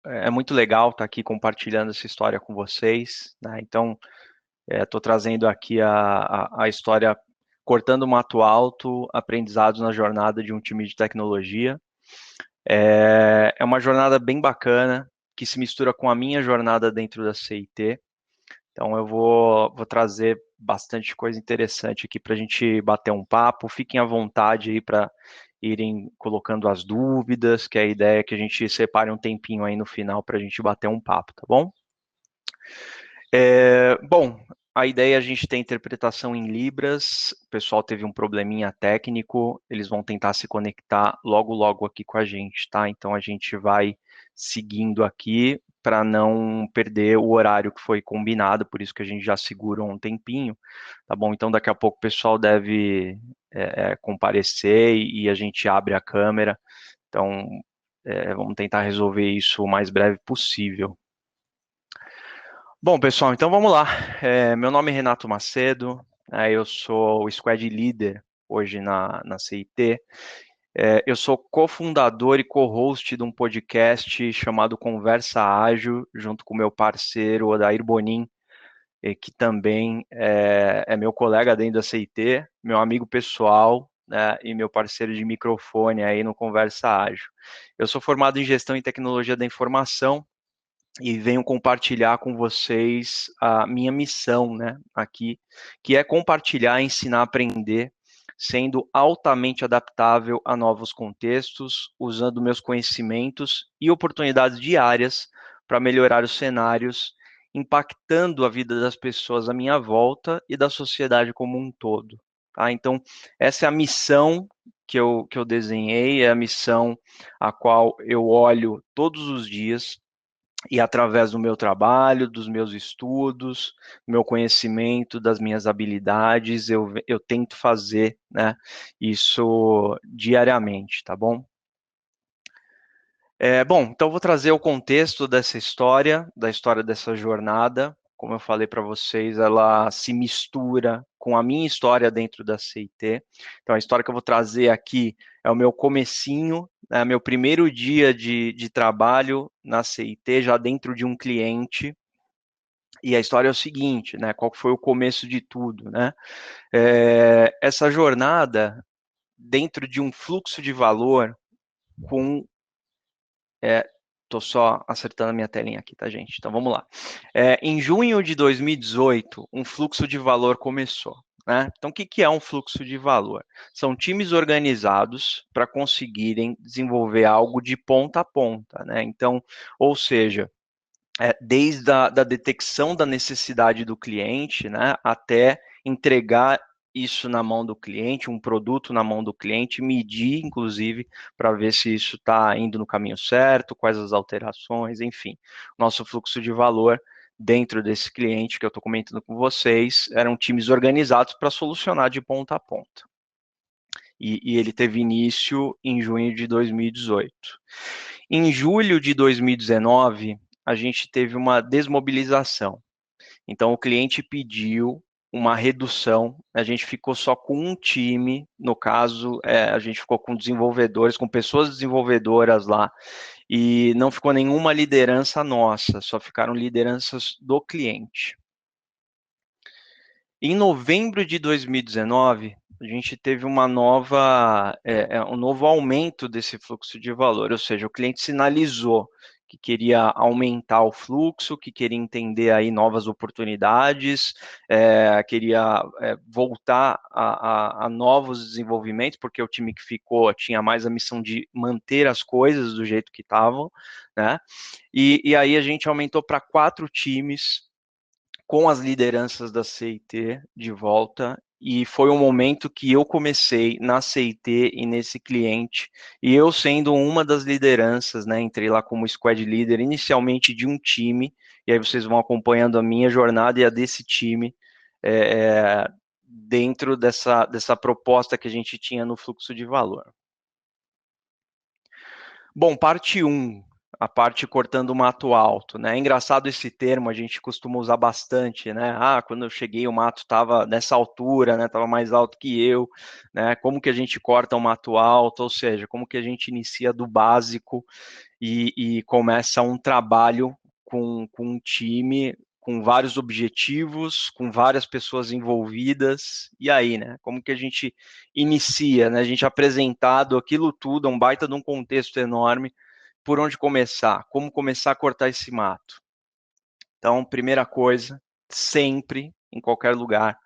é muito legal estar aqui compartilhando essa história com vocês, né? Então, estou trazendo aqui a história cortando mato alto, aprendizados na jornada de um time de tecnologia. É uma jornada bem bacana, que se mistura com a minha jornada dentro da CIT. Então, eu vou trazer bastante coisa interessante aqui para a gente bater um papo. Fiquem à vontade aí para irem colocando as dúvidas, que a ideia é que a gente separe um tempinho aí no final para a gente bater um papo, tá bom? Bom, a ideia é a gente ter interpretação em Libras. O pessoal teve um probleminha técnico, eles vão tentar se conectar logo aqui com a gente, tá? Então a gente vai seguindo aqui para não perder o horário que foi combinado, por isso que a gente já segura um tempinho, tá bom? Então daqui a pouco o pessoal deve comparecer e a gente abre a câmera. Então vamos tentar resolver isso o mais breve possível. Bom, pessoal, então vamos lá. Meu nome é Renato Macedo, eu sou o Squad Leader hoje na CIT. Eu sou cofundador e co-host de um podcast chamado Conversa Ágil, junto com meu parceiro Odair Bonin, que também é meu colega dentro da CIT, meu amigo pessoal, né, e meu parceiro de microfone aí no Conversa Ágil. Eu sou formado em Gestão e Tecnologia da Informação, e venho compartilhar com vocês a minha missão, né, aqui, que é compartilhar, ensinar, aprender, sendo altamente adaptável a novos contextos, usando meus conhecimentos e oportunidades diárias para melhorar os cenários, impactando a vida das pessoas à minha volta e da sociedade como um todo. Tá? Então, essa é a missão que eu desenhei, é a missão a qual eu olho todos os dias, e através do meu trabalho, dos meus estudos, meu conhecimento, das minhas habilidades, eu tento fazer, né, isso diariamente, tá bom? Bom, então eu vou trazer o contexto dessa história, da história dessa jornada. Como eu falei para vocês, ela se mistura com a minha história dentro da CIT. Então, a história que eu vou trazer aqui é o meu comecinho, né, meu primeiro dia de trabalho na CIT, já dentro de um cliente. E a história é o seguinte, né? Qual foi o começo de tudo, né? Essa jornada dentro de um fluxo de valor com Tô só acertando a minha telinha aqui, tá, gente? Então vamos lá. Em junho de 2018, um fluxo de valor começou. Né? Então, o que é um fluxo de valor? São times organizados para conseguirem desenvolver algo de ponta a ponta. Né? Então, ou seja, desde a da detecção da necessidade do cliente, né, até entregar isso na mão do cliente, um produto na mão do cliente, medir, inclusive, para ver se isso está indo no caminho certo, quais as alterações, enfim. Nosso fluxo de valor dentro desse cliente que eu estou comentando com vocês, eram times organizados para solucionar de ponta a ponta. E ele teve início em junho de 2018. Em julho de 2019, a gente teve uma desmobilização. Então, o cliente pediu uma redução, a gente ficou só com um time, no caso, a gente ficou com desenvolvedores, com pessoas desenvolvedoras lá, e não ficou nenhuma liderança nossa, só ficaram lideranças do cliente. Em novembro de 2019, a gente teve uma um novo aumento desse fluxo de valor, ou seja, o cliente sinalizou que queria aumentar o fluxo, que queria entender aí novas oportunidades, queria voltar a novos desenvolvimentos, porque o time que ficou tinha mais a missão de manter as coisas do jeito que estavam, né? E aí a gente aumentou para 4 times, com as lideranças da CIT de volta, e foi um momento que eu comecei na CIT e nesse cliente, e eu sendo uma das lideranças, né, entrei lá como squad leader inicialmente de um time, e aí vocês vão acompanhando a minha jornada e a desse time, dentro dessa proposta que a gente tinha no fluxo de valor. Bom, parte 1. a parte cortando o mato alto, né? É engraçado esse termo, a gente costuma usar bastante, né? Ah, quando eu cheguei o mato estava nessa altura, né? Estava mais alto que eu, né? Como que a gente corta o mato alto, ou seja, como que a gente inicia do básico e começa um trabalho com um time, com vários objetivos, com várias pessoas envolvidas, e aí, né? Como que a gente inicia, né? A gente apresentado aquilo tudo, um baita de um contexto enorme, por onde começar? Como começar a cortar esse mato? Então, primeira coisa, sempre, em qualquer lugar,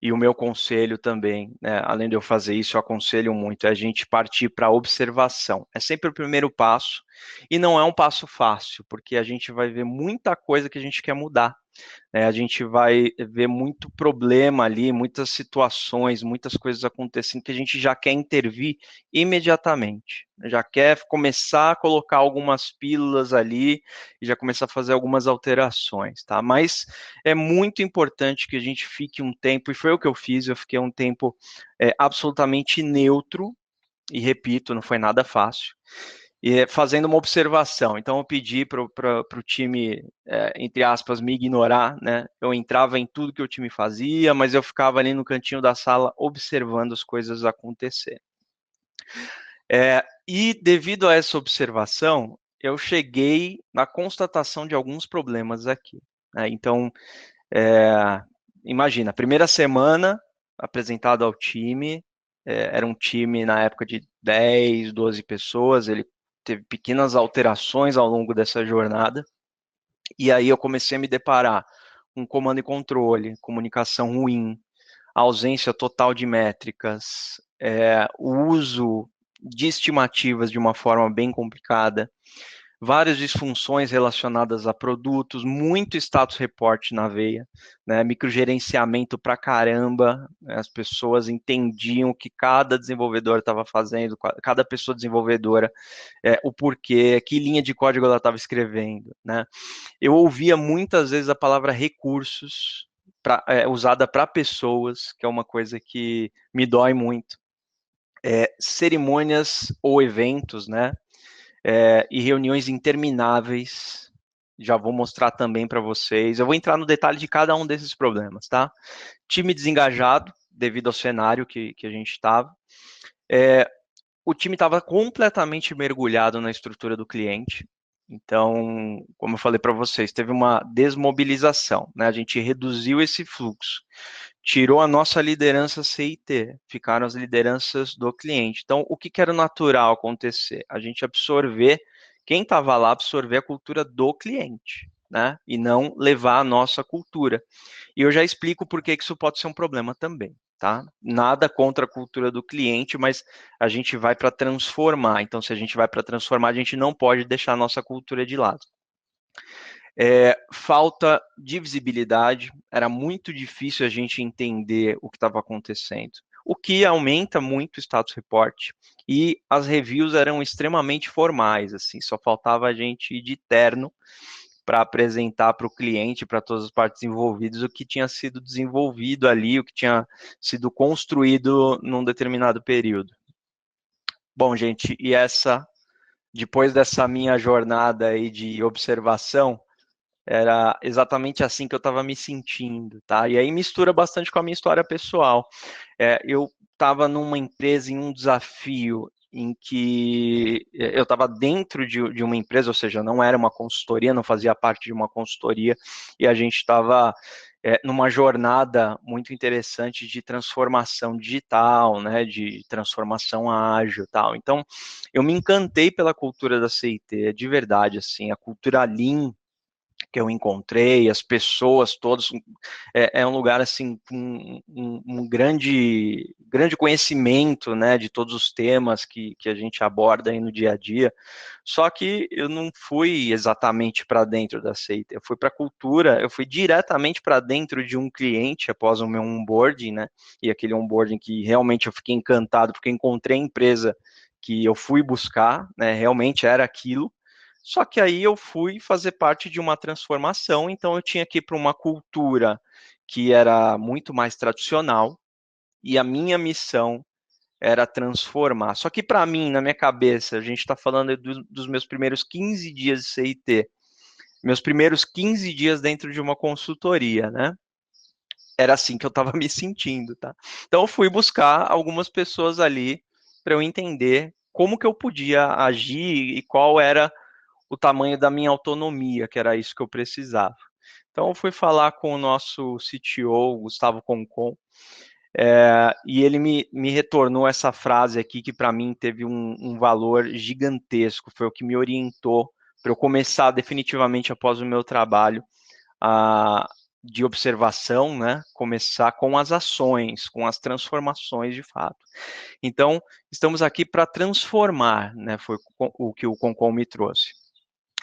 e o meu conselho também, né, além de eu fazer isso, eu aconselho muito, é a gente partir para a observação. É sempre o primeiro passo, e não é um passo fácil, porque a gente vai ver muita coisa que a gente quer mudar. A gente vai ver muito problema ali, muitas situações, muitas coisas acontecendo que a gente já quer intervir imediatamente, já quer começar a colocar algumas pílulas ali e já começar a fazer algumas alterações, tá? Mas é muito importante que a gente fique um tempo, e foi o que eu fiz, eu fiquei um tempo absolutamente neutro, e repito, não foi nada fácil, e fazendo uma observação. Então, eu pedi para o time, entre aspas, me ignorar, né? Eu entrava em tudo que o time fazia, mas eu ficava ali no cantinho da sala observando as coisas acontecerem. E devido a essa observação, eu cheguei na constatação de alguns problemas aqui, né? Então, imagina, primeira semana apresentado ao time, era um time na época de 10, 12 pessoas, ele teve pequenas alterações ao longo dessa jornada, e aí eu comecei a me deparar com comando e controle, comunicação ruim, ausência total de métricas, o uso de estimativas de uma forma bem complicada, várias disfunções relacionadas a produtos, muito status report na veia, né? Microgerenciamento pra caramba, né? As pessoas entendiam o que cada desenvolvedor estava fazendo, cada pessoa desenvolvedora, o porquê, que linha de código ela estava escrevendo, né? Eu ouvia muitas vezes a palavra recursos usada para pessoas, que é uma coisa que me dói muito. Cerimônias ou eventos, né? E reuniões intermináveis. Já vou mostrar também para vocês. Eu vou entrar no detalhe de cada um desses problemas, tá? Time desengajado, devido ao cenário que a gente estava. O time estava completamente mergulhado na estrutura do cliente. Então, como eu falei para vocês, teve uma desmobilização, né? A gente reduziu esse fluxo, tirou a nossa liderança CIT, ficaram as lideranças do cliente. Então, o que era natural acontecer? A gente absorver, quem estava lá, absorver a cultura do cliente, né? E não levar a nossa cultura. E eu já explico por que isso pode ser um problema também, tá? Nada contra a cultura do cliente, mas a gente vai para transformar. Então, se a gente vai para transformar, a gente não pode deixar a nossa cultura de lado. Falta de visibilidade, era muito difícil a gente entender o que estava acontecendo, o que aumenta muito o status report, e as reviews eram extremamente formais, assim, só faltava a gente ir de terno para apresentar para o cliente, para todas as partes envolvidas, o que tinha sido desenvolvido ali, o que tinha sido construído num determinado período. Bom, gente, depois dessa minha jornada aí de observação, era exatamente assim que eu estava me sentindo, tá? E aí mistura bastante com a minha história pessoal. Eu estava numa empresa, em um desafio em que eu estava dentro de uma empresa, ou seja, não era uma consultoria, não fazia parte de uma consultoria, e a gente estava numa jornada muito interessante de transformação digital, né, de transformação ágil, tal. Então, eu me encantei pela cultura da CIT, de verdade, assim, a cultura Lean que eu encontrei, as pessoas todas, um lugar assim com um grande conhecimento, né, de todos os temas que a gente aborda aí no dia a dia. Só que eu não fui exatamente para dentro da seita, eu fui para a cultura, eu fui diretamente para dentro de um cliente após o meu onboarding, né, e aquele onboarding que realmente eu fiquei encantado porque encontrei a empresa que eu fui buscar, né, realmente era aquilo. Só que aí eu fui fazer parte de uma transformação, então eu tinha que ir para uma cultura que era muito mais tradicional, e a minha missão era transformar. Só que para mim, na minha cabeça, a gente está falando dos meus primeiros 15 dias de CIT, meus primeiros 15 dias dentro de uma consultoria, né? Era assim que eu estava me sentindo, tá? Então eu fui buscar algumas pessoas ali para eu entender como que eu podia agir e qual era o tamanho da minha autonomia, que era isso que eu precisava. Então eu fui falar com o nosso CTO, Gustavo Concon, e ele me retornou essa frase aqui que para mim teve um valor gigantesco, foi o que me orientou para eu começar definitivamente após o meu trabalho a, de observação, né, começar com as ações, com as transformações de fato. Então, estamos aqui para transformar, né, foi o que o Concon me trouxe.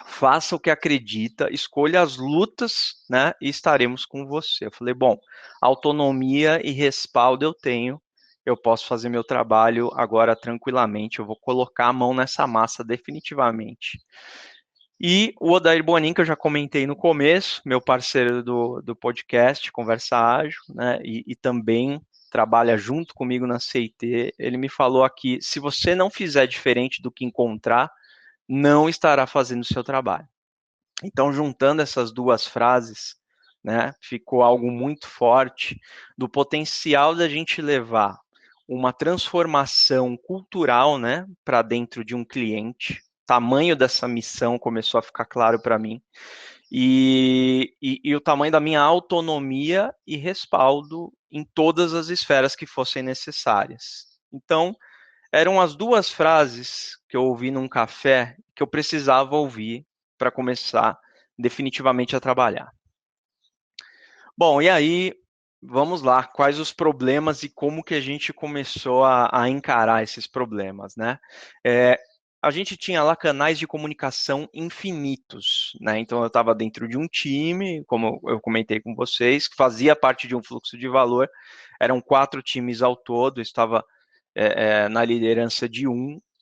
Faça o que acredita, escolha as lutas, né, e estaremos com você. Eu falei, bom, autonomia e respaldo eu tenho, eu posso fazer meu trabalho agora tranquilamente, eu vou colocar a mão nessa massa definitivamente. E o Odair Bonin, que eu já comentei no começo, meu parceiro do podcast, Conversa Ágil, né, e também trabalha junto comigo na CIT, ele me falou aqui, se você não fizer diferente do que encontrar, não estará fazendo o seu trabalho. Então, juntando essas duas frases, né, ficou algo muito forte do potencial da gente levar uma transformação cultural, né, para dentro de um cliente. O tamanho dessa missão começou a ficar claro para mim. E o tamanho da minha autonomia e respaldo em todas as esferas que fossem necessárias. Então, eram as duas frases que eu ouvi num café que eu precisava ouvir para começar definitivamente a trabalhar. Bom, e aí, vamos lá, quais os problemas e como que a gente começou a encarar esses problemas, né? A gente tinha lá canais de comunicação infinitos, né? Então eu estava dentro de um time, como eu comentei com vocês, que fazia parte de um fluxo de valor, eram 4 times ao todo, estava na liderança de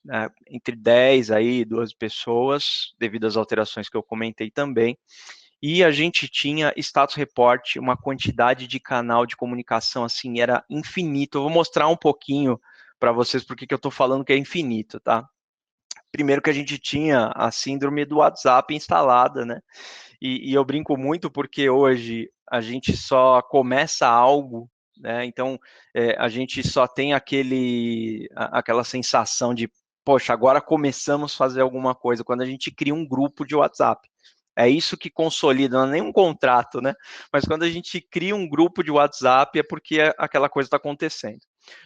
né, entre 10 aí, 12 pessoas, devido às alterações que eu comentei também. E a gente tinha status report, uma quantidade de canal de comunicação assim, era infinito. Eu vou mostrar um pouquinho para vocês porque que eu estou falando que é infinito, tá? Primeiro que a gente tinha a síndrome do WhatsApp instalada, né? E eu brinco muito porque hoje a gente só começa algo, né? Então a gente só tem aquela sensação de, poxa, agora começamos a fazer alguma coisa quando a gente cria um grupo de WhatsApp. É isso que consolida, não é nem um contrato, né? Mas quando a gente cria um grupo de WhatsApp é porque aquela coisa está acontecendo.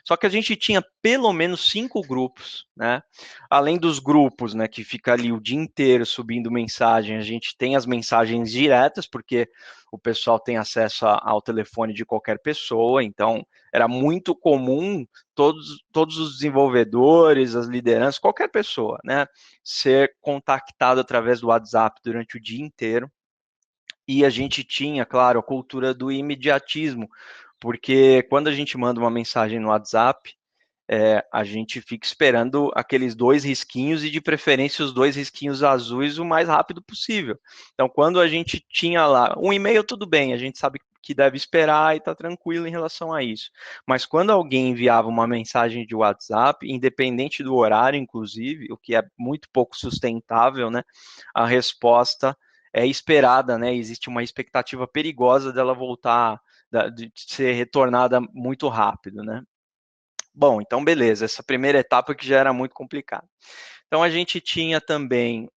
Só que a gente tinha pelo menos 5 grupos, né? Além dos grupos, né, que fica ali o dia inteiro subindo mensagem, a gente tem as mensagens diretas, porque o pessoal tem acesso ao telefone de qualquer pessoa, então era muito comum todos os desenvolvedores, as lideranças, qualquer pessoa, né, ser contactado através do WhatsApp durante o dia inteiro. E a gente tinha, claro, a cultura do imediatismo, porque quando a gente manda uma mensagem no WhatsApp, a gente fica esperando aqueles 2 risquinhos e, de preferência, os 2 risquinhos azuis o mais rápido possível. Então, quando a gente tinha lá um e-mail, tudo bem, a gente sabe que deve esperar e está tranquilo em relação a isso. Mas quando alguém enviava uma mensagem de WhatsApp, independente do horário, inclusive, o que é muito pouco sustentável, né, a resposta é esperada, né? Existe uma expectativa perigosa dela voltar, de ser retornada muito rápido, né? Bom, então beleza, essa primeira etapa que já era muito complicada. Então a gente tinha também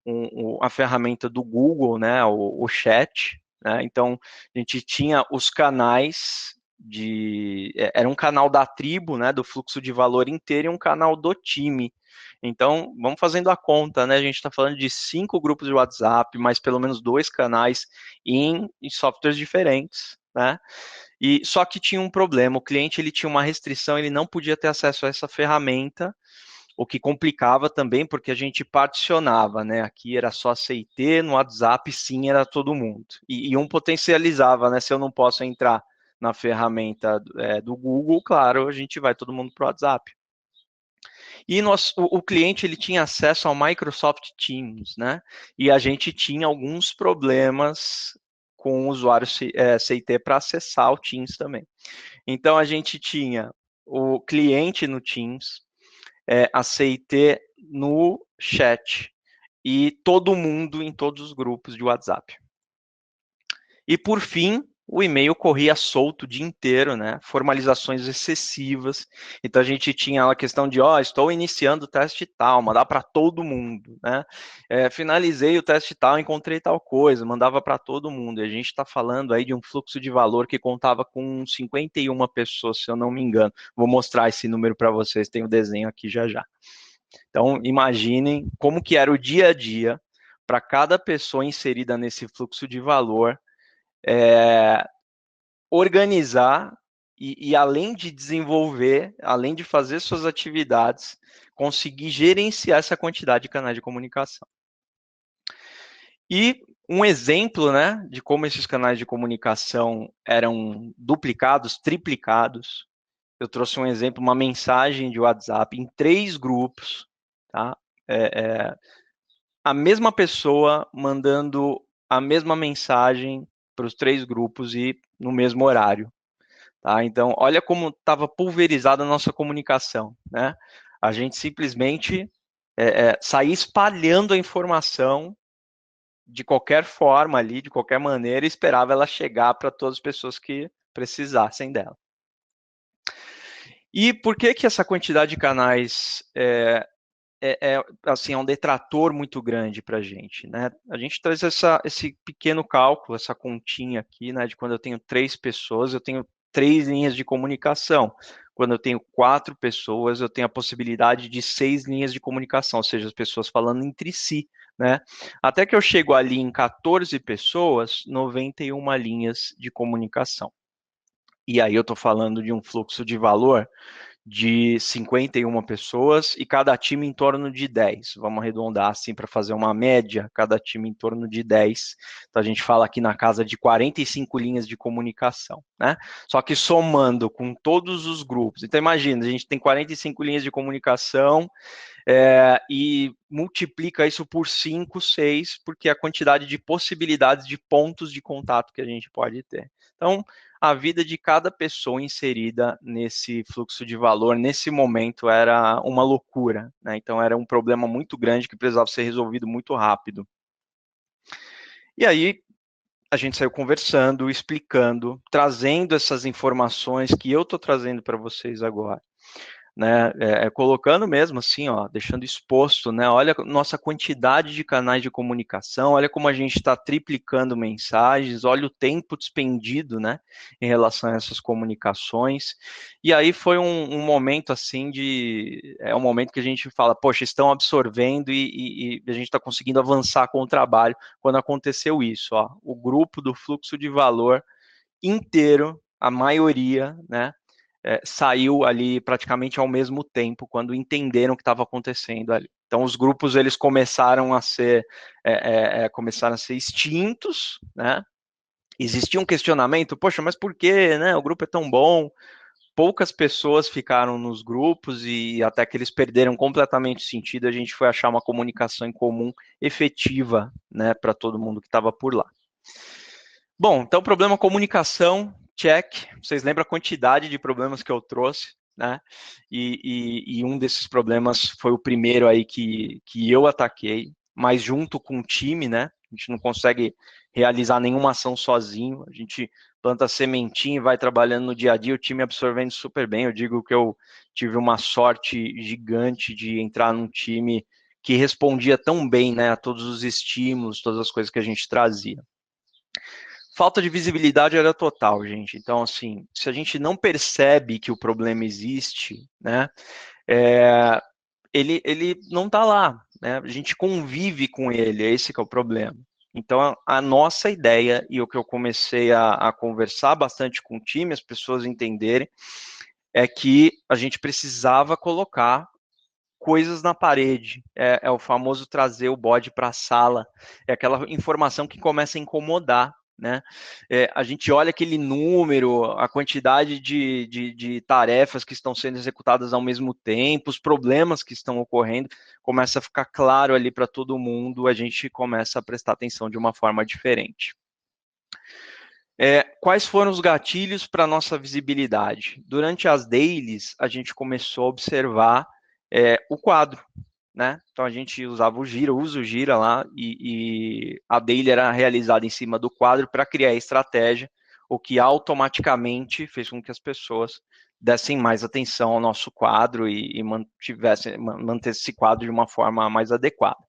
a ferramenta do Google, né, o chat, né, então a gente tinha os canais era um canal da tribo, né, do fluxo de valor inteiro e um canal do time. Então, vamos fazendo a conta, né, a gente está falando de 5 grupos de WhatsApp, mais pelo menos 2 canais em softwares diferentes, né, e só que tinha um problema, o cliente ele tinha uma restrição, ele não podia ter acesso a essa ferramenta, o que complicava também, porque a gente particionava, né? Aqui era só CIT, no WhatsApp sim era todo mundo. E um potencializava, né? Se eu não posso entrar na ferramenta do Google, claro, a gente vai todo mundo para o WhatsApp. E o cliente ele tinha acesso ao Microsoft Teams, né? E a gente tinha alguns problemas com o usuário CIT para acessar o Teams também. Então a gente tinha o cliente no Teams, aceitei no chat e todo mundo em todos os grupos de WhatsApp. E, por fim, o e-mail corria solto o dia inteiro, né? Formalizações excessivas. Então, a gente tinha a questão de, estou iniciando o teste tal, mandar para todo mundo, né? Finalizei o teste tal, encontrei tal coisa, mandava para todo mundo. E a gente está falando aí de um fluxo de valor que contava com 51 pessoas, se eu não me engano. Vou mostrar esse número para vocês, tem o desenho aqui já já. Então, imaginem como que era o dia a dia para cada pessoa inserida nesse fluxo de valor, organizar e além de desenvolver, além de fazer suas atividades, conseguir gerenciar essa quantidade de canais de comunicação. E um exemplo, né, de como esses canais de comunicação eram duplicados, triplicados. Eu trouxe um exemplo, uma mensagem de WhatsApp em 3 grupos, tá? A mesma pessoa mandando a mesma mensagem para os 3 grupos e no mesmo horário. Tá? Então, olha como estava pulverizada a nossa comunicação, né? A gente simplesmente saía espalhando a informação de qualquer forma ali, de qualquer maneira, e esperava ela chegar para todas as pessoas que precisassem dela. E por que que essa quantidade de canais assim, é um detrator muito grande para a gente, né? A gente traz esse pequeno cálculo, essa continha aqui, né? De quando eu tenho 3 pessoas, eu tenho 3 linhas de comunicação. Quando eu tenho 4 pessoas, eu tenho a possibilidade de 6 linhas de comunicação, ou seja, as pessoas falando entre si, né? Até que eu chego ali em 14 pessoas, 91 linhas de comunicação. E aí eu estou falando de um fluxo de valor de 51 pessoas e cada time em torno de 10. Vamos arredondar assim para fazer uma média, cada time em torno de 10. Então a gente fala aqui na casa de 45 linhas de comunicação, né? Só que somando com todos os grupos. Então imagina, a gente tem 45 linhas de comunicação e multiplica isso por 5, 6, porque é a quantidade de possibilidades de pontos de contato que a gente pode ter. Então, a vida de cada pessoa inserida nesse fluxo de valor, nesse momento, era uma loucura, né? Então, era um problema muito grande que precisava ser resolvido muito rápido. E aí, a gente saiu conversando, explicando, trazendo essas informações que eu estou trazendo para vocês agora. Né, colocando mesmo assim, deixando exposto, né, olha a nossa quantidade de canais de comunicação, olha como a gente está triplicando mensagens, olha o tempo despendido, né, em relação a essas comunicações, e aí foi um momento assim um momento que a gente fala, poxa, estão absorvendo e a gente está conseguindo avançar com o trabalho, quando aconteceu isso, o grupo do fluxo de valor inteiro, a maioria, né, saiu ali praticamente ao mesmo tempo, quando entenderam o que estava acontecendo ali. Então, os grupos eles começaram a ser extintos, né? Existia um questionamento, poxa, mas por que, né? O grupo é tão bom. Poucas pessoas ficaram nos grupos e até que eles perderam completamente o sentido, a gente foi achar uma comunicação em comum efetiva, né, para todo mundo que estava por lá. Bom, então problema comunicação, check. Vocês lembram a quantidade de problemas que eu trouxe, né? E um desses problemas foi o primeiro aí que eu ataquei, mas junto com o time, né? A gente não consegue realizar nenhuma ação sozinho. A gente planta sementinha e vai trabalhando no dia a dia, o time absorvendo super bem. Eu digo que eu tive uma sorte gigante de entrar num time que respondia tão bem, né, a todos os estímulos, todas as coisas que a gente trazia. Falta de visibilidade era total, gente. Então, assim, se a gente não percebe que o problema existe, né, ele não está lá, né? A gente convive com ele, é esse que é o problema. Então, a nossa ideia, e o que eu comecei a conversar bastante com o time, as pessoas entenderem, é que a gente precisava colocar coisas na parede. É o famoso trazer o bode para a sala. É aquela informação que começa a incomodar, né? A gente olha aquele número, a quantidade de tarefas que estão sendo executadas ao mesmo tempo, os problemas que estão ocorrendo, começa a ficar claro ali para todo mundo, a gente começa a prestar atenção de uma forma diferente. Quais foram os gatilhos para a nossa visibilidade? Durante as dailies, a gente começou a observar o quadro, né? Então a gente usava o Gira, usa o Gira lá, e a daily era realizada em cima do quadro para criar a estratégia, o que automaticamente fez com que as pessoas dessem mais atenção ao nosso quadro e mantesse esse quadro de uma forma mais adequada.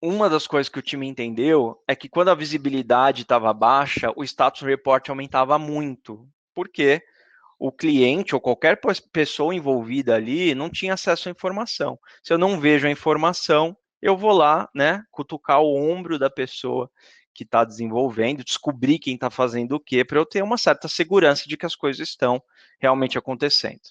Uma das coisas que o time entendeu é que quando a visibilidade estava baixa, o status report aumentava muito. Por quê? O cliente ou qualquer pessoa envolvida ali não tinha acesso à informação. Se eu não vejo a informação, eu vou lá, né, cutucar o ombro da pessoa que está desenvolvendo, descobrir quem está fazendo o quê, para eu ter uma certa segurança de que as coisas estão realmente acontecendo.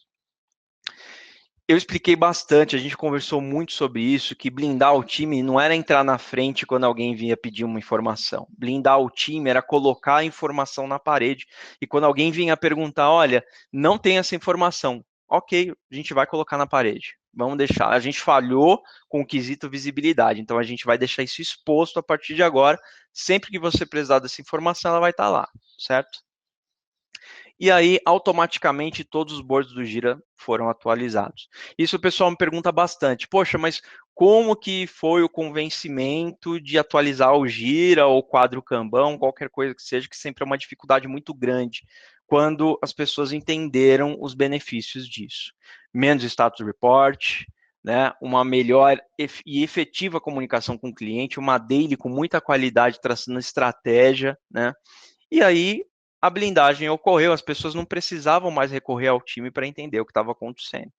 Eu expliquei bastante, a gente conversou muito sobre isso, que blindar o time não era entrar na frente quando alguém vinha pedir uma informação. Blindar o time era colocar a informação na parede. E quando alguém vinha perguntar, olha, não tem essa informação, ok, a gente vai colocar na parede. Vamos deixar. A gente falhou com o quesito visibilidade, então a gente vai deixar isso exposto a partir de agora. Sempre que você precisar dessa informação, ela vai estar lá, certo? E aí, automaticamente, todos os boards do Gira foram atualizados. Isso o pessoal me pergunta bastante. Poxa, mas como que foi o convencimento de atualizar o Gira ou o quadro Kanban, qualquer coisa que seja, que sempre é uma dificuldade muito grande quando as pessoas entenderam os benefícios disso. Menos status report, né, uma melhor e efetiva comunicação com o cliente, uma daily com muita qualidade, traçando estratégia, né? E aí a blindagem ocorreu, as pessoas não precisavam mais recorrer ao time para entender o que estava acontecendo.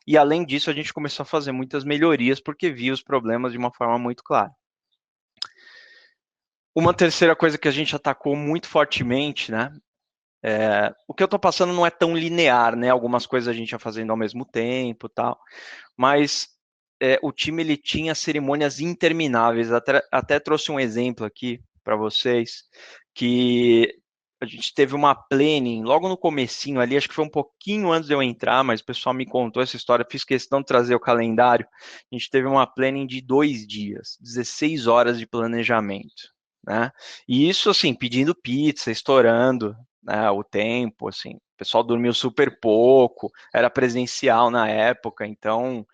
E além disso, a gente começou a fazer muitas melhorias porque via os problemas de uma forma muito clara. Uma terceira coisa que a gente atacou muito fortemente, né? O que eu estou passando não é tão linear, né? Algumas coisas a gente ia fazendo ao mesmo tempo, tal, mas o time ele tinha cerimônias intermináveis. Até trouxe um exemplo aqui para vocês que a gente teve uma planning logo no comecinho ali, acho que foi um pouquinho antes de eu entrar, mas o pessoal me contou essa história, fiz questão de trazer o calendário. A gente teve uma planning de 2 dias, 16 horas de planejamento, né? E isso, assim, pedindo pizza, estourando, né, o tempo, assim, o pessoal dormiu super pouco, era presencial na época, então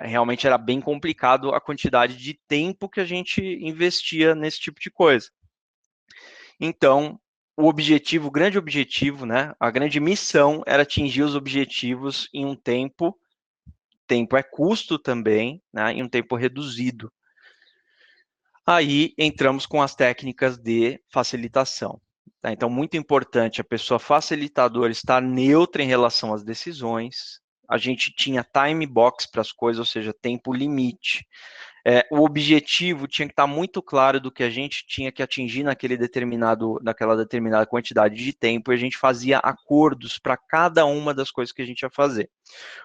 realmente era bem complicado a quantidade de tempo que a gente investia nesse tipo de coisa. Então, o grande objetivo, né, a grande missão era atingir os objetivos em um tempo é custo também, né, em um tempo reduzido. Aí entramos com as técnicas de facilitação. Tá? Então, muito importante a pessoa facilitadora estar neutra em relação às decisões. A gente tinha time box para as coisas, ou seja, tempo limite. O objetivo tinha que estar muito claro do que a gente tinha que atingir naquela determinada quantidade de tempo, e a gente fazia acordos para cada uma das coisas que a gente ia fazer.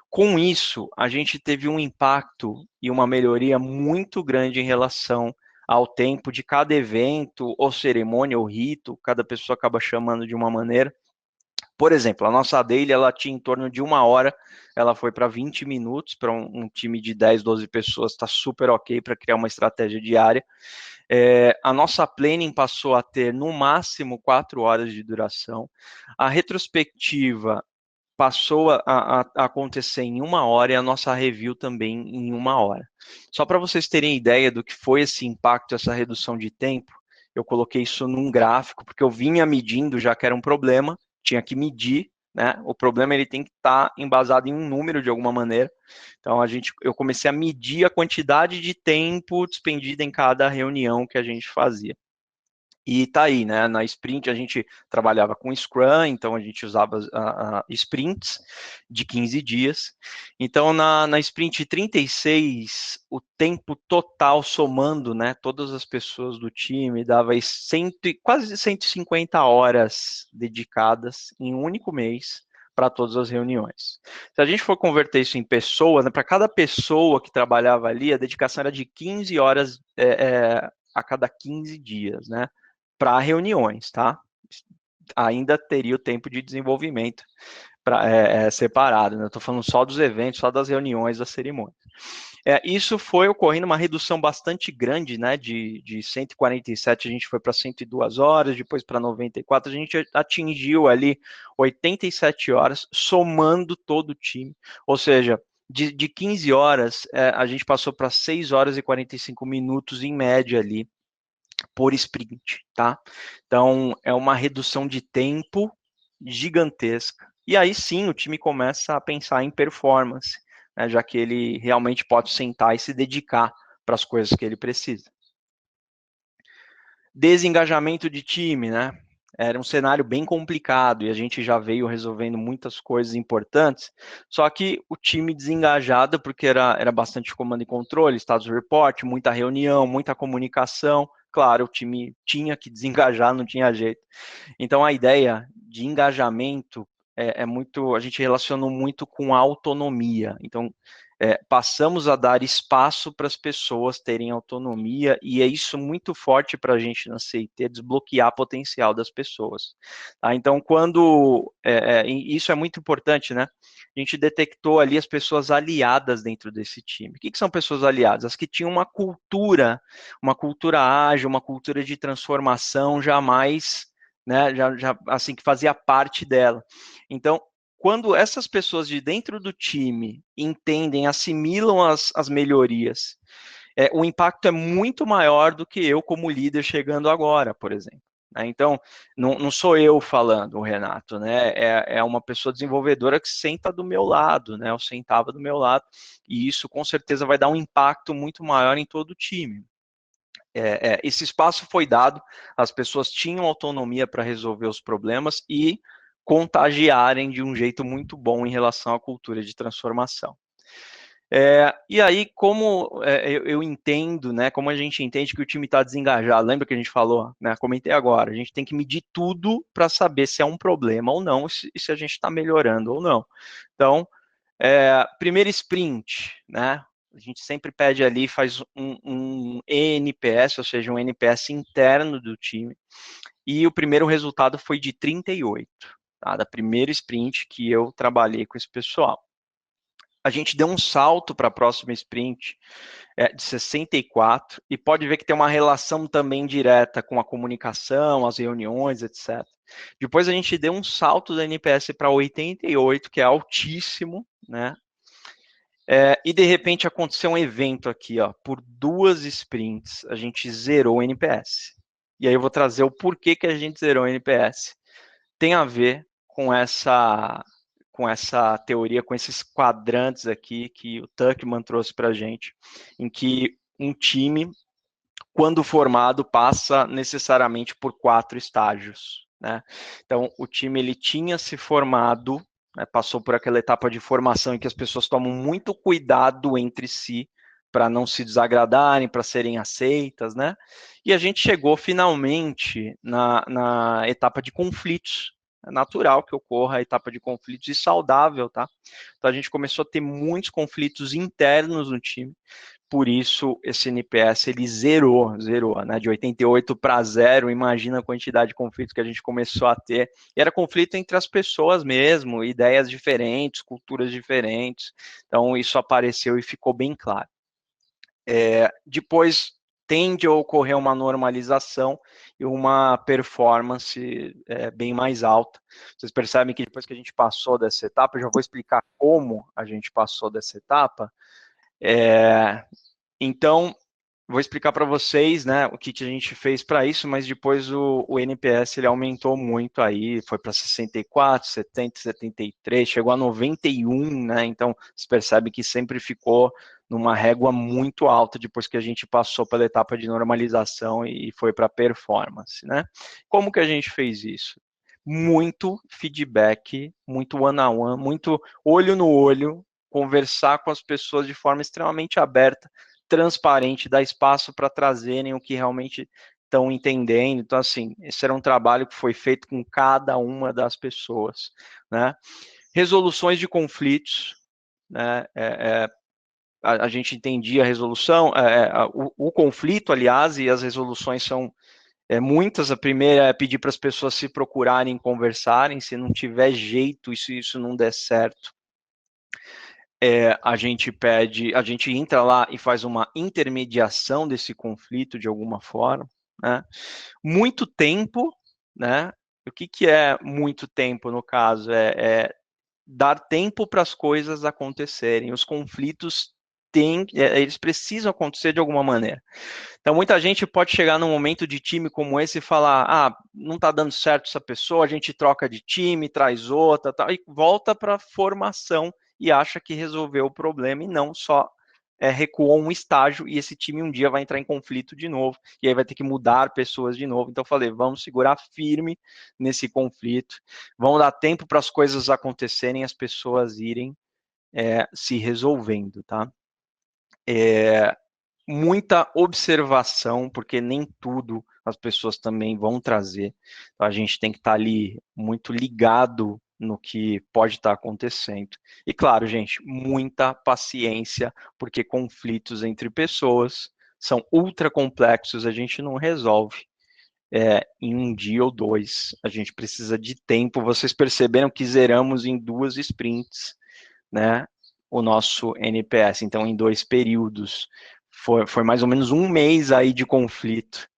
Com isso, a gente teve um impacto e uma melhoria muito grande em relação ao tempo de cada evento, ou cerimônia, ou rito, cada pessoa acaba chamando de uma maneira. Por exemplo, a nossa daily, ela tinha em torno de 1 hora, ela foi para 20 minutos, para um time de 10, 12 pessoas, está super ok para criar uma estratégia diária. A nossa planning passou a ter, no máximo, 4 horas de duração. A retrospectiva passou a acontecer em 1 hora e a nossa review também em 1 hora. Só para vocês terem ideia do que foi esse impacto, essa redução de tempo, eu coloquei isso num gráfico, porque eu vinha medindo já que era um problema, tinha que medir, né? O problema ele tem que estar embasado em um número de alguma maneira. Então eu comecei a medir a quantidade de tempo despendido em cada reunião que a gente fazia. E tá aí, né? Na sprint a gente trabalhava com Scrum, então a gente usava sprints de 15 dias. Então na sprint 36, o tempo total somando, né, todas as pessoas do time dava quase 150 horas dedicadas em um único mês para todas as reuniões. Se a gente for converter isso em pessoas, né, para cada pessoa que trabalhava ali, a dedicação era de 15 horas a cada 15 dias, né? Para reuniões, tá? Ainda teria o tempo de desenvolvimento separado, né? Eu estou falando só dos eventos, só das reuniões, das cerimônias. Isso foi ocorrendo uma redução bastante grande, né? De 147 a gente foi para 102 horas, depois para 94, a gente atingiu ali 87 horas, somando todo o time. Ou seja, de 15 horas, a gente passou para 6 horas e 45 minutos em média ali por sprint, tá? Então, é uma redução de tempo gigantesca. E aí sim, o time começa a pensar em performance, né, já que ele realmente pode sentar e se dedicar para as coisas que ele precisa. Desengajamento de time, né? Era um cenário bem complicado e a gente já veio resolvendo muitas coisas importantes, só que o time desengajado, porque era bastante comando e controle, status report, muita reunião, muita comunicação, claro, o time tinha que desengajar, não tinha jeito. Então a ideia de engajamento muito, a gente relacionou muito com a autonomia. Então passamos a dar espaço para as pessoas terem autonomia, e é isso muito forte para a gente na CIT, desbloquear potencial das pessoas. Tá? Então, isso é muito importante, né? A gente detectou ali as pessoas aliadas dentro desse time. O que são pessoas aliadas? As que tinham uma cultura ágil, uma cultura de transformação jamais, né? Assim, que fazia parte dela. Então, quando essas pessoas de dentro do time entendem, assimilam as melhorias, o impacto é muito maior do que eu como líder chegando agora, por exemplo. Né? Então, não sou eu falando, o Renato, né? É uma pessoa desenvolvedora que senta do meu lado, né? Eu sentava do meu lado, e isso com certeza vai dar um impacto muito maior em todo o time. Esse espaço foi dado, as pessoas tinham autonomia para resolver os problemas e contagiarem de um jeito muito bom em relação à cultura de transformação. E aí, como eu entendo, né, como a gente entende que o time está desengajado, lembra que a gente falou, né, comentei agora, a gente tem que medir tudo para saber se é um problema ou não, e se a gente está melhorando ou não. Então, primeiro sprint, né, a gente sempre pede ali, faz um ENPS, ou seja, um NPS interno do time, e o primeiro resultado foi de 38, tá, da primeira sprint que eu trabalhei com esse pessoal. A gente deu um salto para a próxima sprint de 64, e pode ver que tem uma relação também direta com a comunicação, as reuniões, etc. Depois a gente deu um salto da NPS para 88, que é altíssimo, né? E de repente aconteceu um evento aqui, ó, por 2 sprints, a gente zerou o NPS. E aí eu vou trazer o porquê que a gente zerou o NPS. Tem a ver com essa teoria, com esses quadrantes aqui que o Tuckman trouxe para a gente, em que um time, quando formado, passa necessariamente por 4 estágios. Né? Então, o time ele tinha se formado, né, passou por aquela etapa de formação em que as pessoas tomam muito cuidado entre si para não se desagradarem, para serem aceitas, né? E a gente chegou finalmente na etapa de conflitos. É natural que ocorra a etapa de conflitos e saudável, tá? Então a gente começou a ter muitos conflitos internos no time, por isso esse NPS ele zerou, né? De 88 para 0, imagina a quantidade de conflitos que a gente começou a ter. E era conflito entre as pessoas mesmo, ideias diferentes, culturas diferentes. Então isso apareceu e ficou bem claro. Depois tende a ocorrer uma normalização e uma performance bem mais alta. Vocês percebem que depois que a gente passou dessa etapa, eu já vou explicar como a gente passou dessa etapa. Então, vou explicar para vocês, né, o que a gente fez para isso, mas depois o NPS ele aumentou muito aí, foi para 64, 70, 73, chegou a 91, né? Então, você percebe que sempre ficou numa régua muito alta depois que a gente passou pela etapa de normalização e foi para performance, né? Como que a gente fez isso? Muito feedback, muito one-on-one, muito olho no olho, conversar com as pessoas de forma extremamente aberta, transparente, dar espaço para trazerem o que realmente estão entendendo. Então, assim, esse era um trabalho que foi feito com cada uma das pessoas, né? Resoluções de conflitos, né? A gente entendia a resolução, o conflito, aliás, e as resoluções são Muitas, a primeira é pedir para as pessoas se procurarem, conversarem, se não tiver jeito, e se isso não der certo, a gente entra lá e faz uma intermediação desse conflito de alguma forma, né? Muito tempo, né? O que é muito tempo no caso? Dar tempo para as coisas acontecerem. Os conflitos eles precisam acontecer de alguma maneira. Então, muita gente pode chegar num momento de time como esse e falar: ah, não está dando certo essa pessoa, a gente troca de time, traz outra, tal, e volta para a formação e acha que resolveu o problema e não só recuou um estágio e esse time um dia vai entrar em conflito de novo e aí vai ter que mudar pessoas de novo. Então, eu falei: vamos segurar firme nesse conflito, vamos dar tempo para as coisas acontecerem, as pessoas irem se resolvendo, tá? Muita observação, porque nem tudo as pessoas também vão trazer. Então, a gente tem que estar ali muito ligado no que pode estar acontecendo. E claro, gente, muita paciência, porque conflitos entre pessoas são ultra complexos, a gente não resolve em um dia ou dois. A gente precisa de tempo. Vocês perceberam que zeramos em 2 sprints, né, o nosso NPS. Então, em 2 períodos, foi mais ou menos um mês aí de conflito.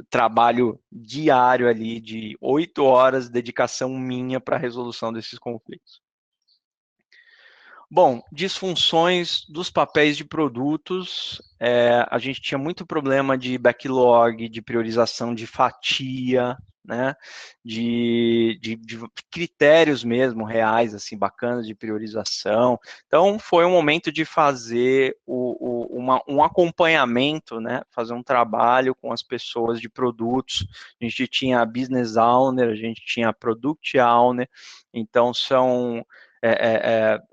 Trabalho diário ali de 8 horas, dedicação minha para a resolução desses conflitos. Bom, disfunções dos papéis de produtos, a gente tinha muito problema de backlog, de priorização de fatia, né, de critérios mesmo reais, assim, bacanas de priorização. Então, foi um momento de fazer um acompanhamento, né, fazer um trabalho com as pessoas de produtos. A gente tinha a business owner, a gente tinha a product owner, então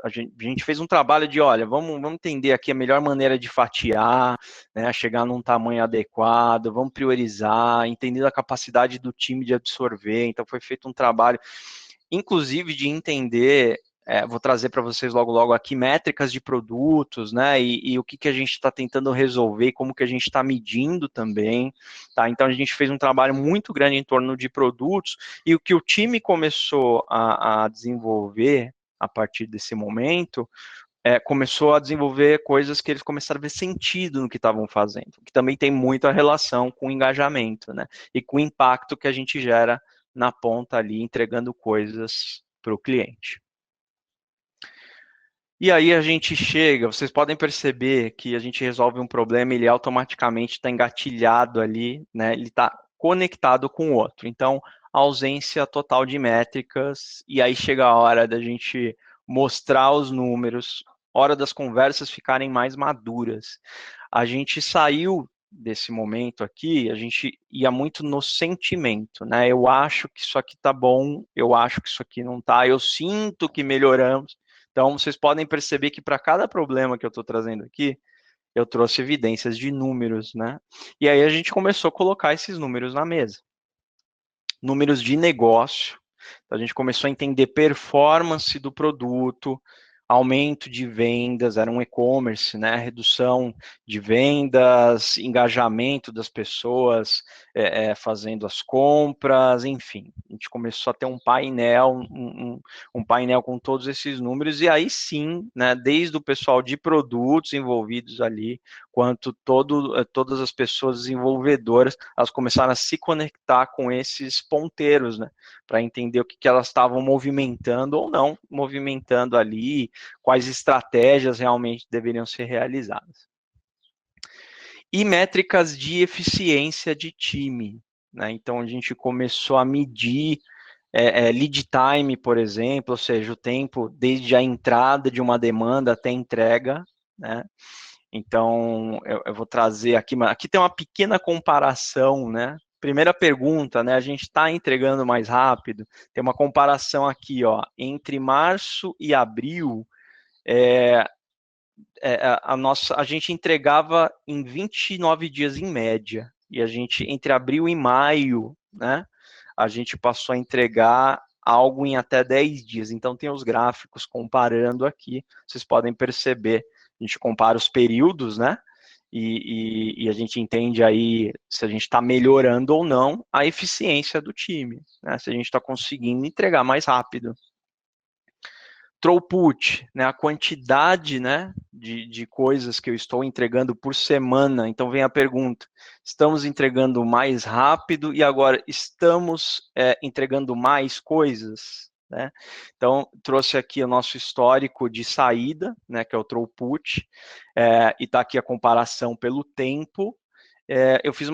a gente fez um trabalho de, olha, vamos entender aqui a melhor maneira de fatiar, né, chegar num tamanho adequado, vamos priorizar, entender a capacidade do time de absorver. Então, foi feito um trabalho, inclusive, de entender, vou trazer para vocês logo aqui, métricas de produtos, né, e o que a gente está tentando resolver, como que a gente está medindo também, tá? Então, a gente fez um trabalho muito grande em torno de produtos, e o que o time começou a desenvolver a partir desse momento, começou a desenvolver coisas que eles começaram a ver sentido no que estavam fazendo, que também tem muita relação com o engajamento, né? E com o impacto que a gente gera na ponta ali, entregando coisas para o cliente. E aí a gente chega, vocês podem perceber que a gente resolve um problema, ele automaticamente está engatilhado ali, né? Ele está conectado com o outro. Então, ausência total de métricas, e aí chega a hora da gente mostrar os números, hora das conversas ficarem mais maduras. A gente saiu desse momento aqui, a gente ia muito no sentimento, né? Eu acho que isso aqui tá bom, eu acho que isso aqui não tá, eu sinto que melhoramos. Então, vocês podem perceber que para cada problema que eu estou trazendo aqui, eu trouxe evidências de números, né? E aí a gente começou a colocar esses números na mesa. Números de negócio. Então, a gente começou a entender performance do produto, aumento de vendas, era um e-commerce, né? Redução de vendas, engajamento das pessoas fazendo as compras, enfim. A gente começou a ter um painel, um painel com todos esses números, e aí sim, né, desde o pessoal de produtos envolvidos ali, quanto todas as pessoas desenvolvedoras, elas começaram a se conectar com esses ponteiros, né, para entender o que elas estavam movimentando ou não movimentando ali, quais estratégias realmente deveriam ser realizadas. E métricas de eficiência de time, né? Então a gente começou a medir lead time, por exemplo, ou seja, o tempo desde a entrada de uma demanda até a entrega, né? Então, eu vou trazer aqui, mas aqui tem uma pequena comparação, né? Primeira pergunta, né? A gente está entregando mais rápido? Tem uma comparação aqui, ó, entre março e abril, a gente entregava em 29 dias em média, e a gente, entre abril e maio, né? A gente passou a entregar algo em até 10 dias. Então, tem os gráficos comparando aqui, vocês podem perceber, a gente compara os períodos, né? e a gente entende aí se a gente está melhorando ou não a eficiência do time, né? Se a gente está conseguindo entregar mais rápido. Throughput, né, a quantidade, né, de coisas que eu estou entregando por semana. Então vem a pergunta: estamos entregando mais rápido e agora estamos entregando mais coisas, né? Então trouxe aqui o nosso histórico de saída, né, que é o throughput, e está aqui a comparação pelo tempo. Eu fiz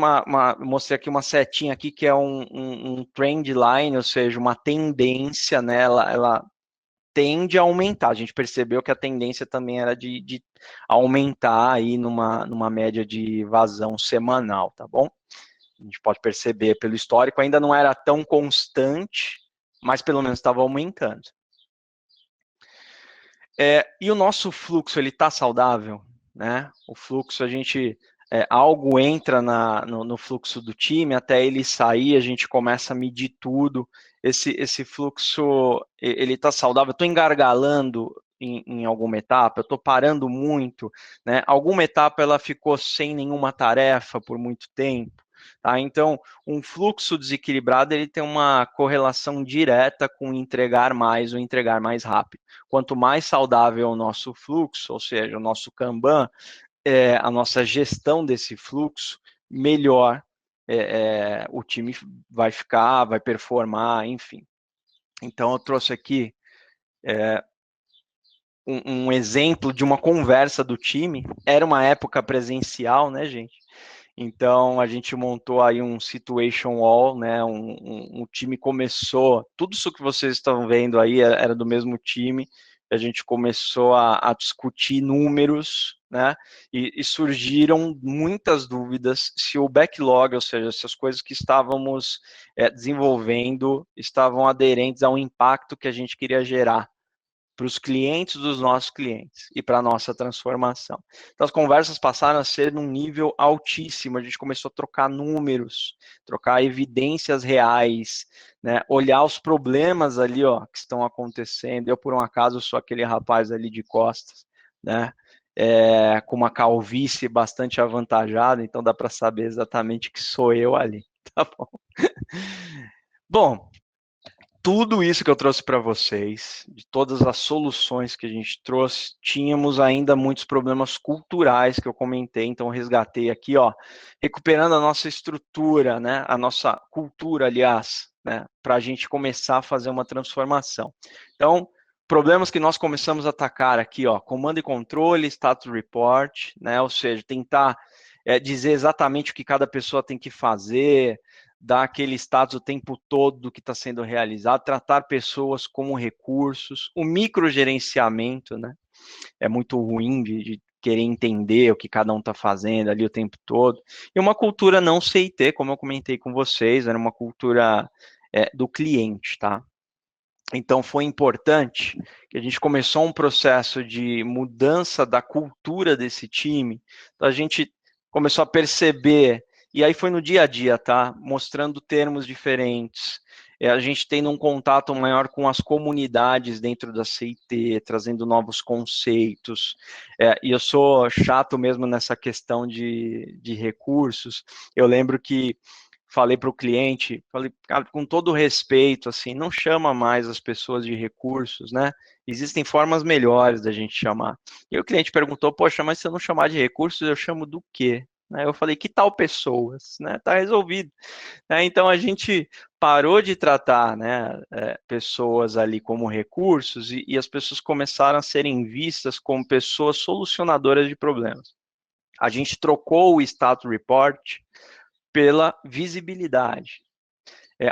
mostrei aqui uma setinha aqui que é um trend line, ou seja, uma tendência, né? Ela tende a aumentar. A gente percebeu que a tendência também era de aumentar aí numa média de vazão semanal, tá bom? A gente pode perceber pelo histórico, ainda não era tão constante, mas pelo menos estava aumentando. E o nosso fluxo, ele está saudável, né? O fluxo, algo entra no fluxo do time, até ele sair, a gente começa a medir tudo. Esse fluxo, ele está saudável. Eu estou engargalando em alguma etapa, eu estou parando muito, né? Alguma etapa ela ficou sem nenhuma tarefa por muito tempo, tá? Então, um fluxo desequilibrado, ele tem uma correlação direta com entregar mais ou entregar mais rápido. Quanto mais saudável o nosso fluxo, ou seja, o nosso Kanban, a nossa gestão desse fluxo, melhor o time vai ficar, vai performar, enfim. Então, eu trouxe aqui um exemplo de uma conversa do time. Era uma época presencial, né, gente? Então, a gente montou aí um situation wall, né? Um time começou, tudo isso que vocês estão vendo aí era do mesmo time. A gente começou a discutir números, né? E surgiram muitas dúvidas se o backlog, ou seja, se as coisas que estávamos desenvolvendo estavam aderentes ao impacto que a gente queria gerar para os clientes dos nossos clientes e para a nossa transformação. Então, as conversas passaram a ser num nível altíssimo, a gente começou a trocar números, trocar evidências reais, né? Olhar os problemas ali, ó, que estão acontecendo. Eu, por um acaso, sou aquele rapaz ali de costas, né? Com uma calvície bastante avantajada, então dá para saber exatamente que sou eu ali, tá bom? Bom, tudo isso que eu trouxe para vocês, de todas as soluções que a gente trouxe, tínhamos ainda muitos problemas culturais que eu comentei, então resgatei aqui, ó, recuperando a nossa estrutura, né, a nossa cultura, aliás, né, para a gente começar a fazer uma transformação. Então, problemas que nós começamos a atacar aqui, ó, comando e controle, status report, né, ou seja, tentar dizer exatamente o que cada pessoa tem que fazer, dar aquele status o tempo todo do que está sendo realizado, tratar pessoas como recursos, o microgerenciamento, né? É muito ruim de querer entender o que cada um está fazendo ali o tempo todo. E uma cultura não CIT, como eu comentei com vocês, era uma cultura do cliente, tá? Então foi importante que a gente começou um processo de mudança da cultura desse time. Então, a gente começou a perceber, e aí foi no dia a dia, tá? Mostrando termos diferentes. A gente tendo um contato maior com as comunidades dentro da CIT, trazendo novos conceitos. E eu sou chato mesmo nessa questão de recursos. Eu lembro que falei para o cliente, falei, cara, com todo respeito, assim, não chama mais as pessoas de recursos, né? Existem formas melhores da gente chamar. E o cliente perguntou, poxa, mas se eu não chamar de recursos, eu chamo do quê? Eu falei, que tal pessoas? Né? Tá resolvido. Então a gente parou de tratar, né, pessoas ali como recursos e as pessoas começaram a serem vistas como pessoas solucionadoras de problemas. A gente trocou o status report pela visibilidade.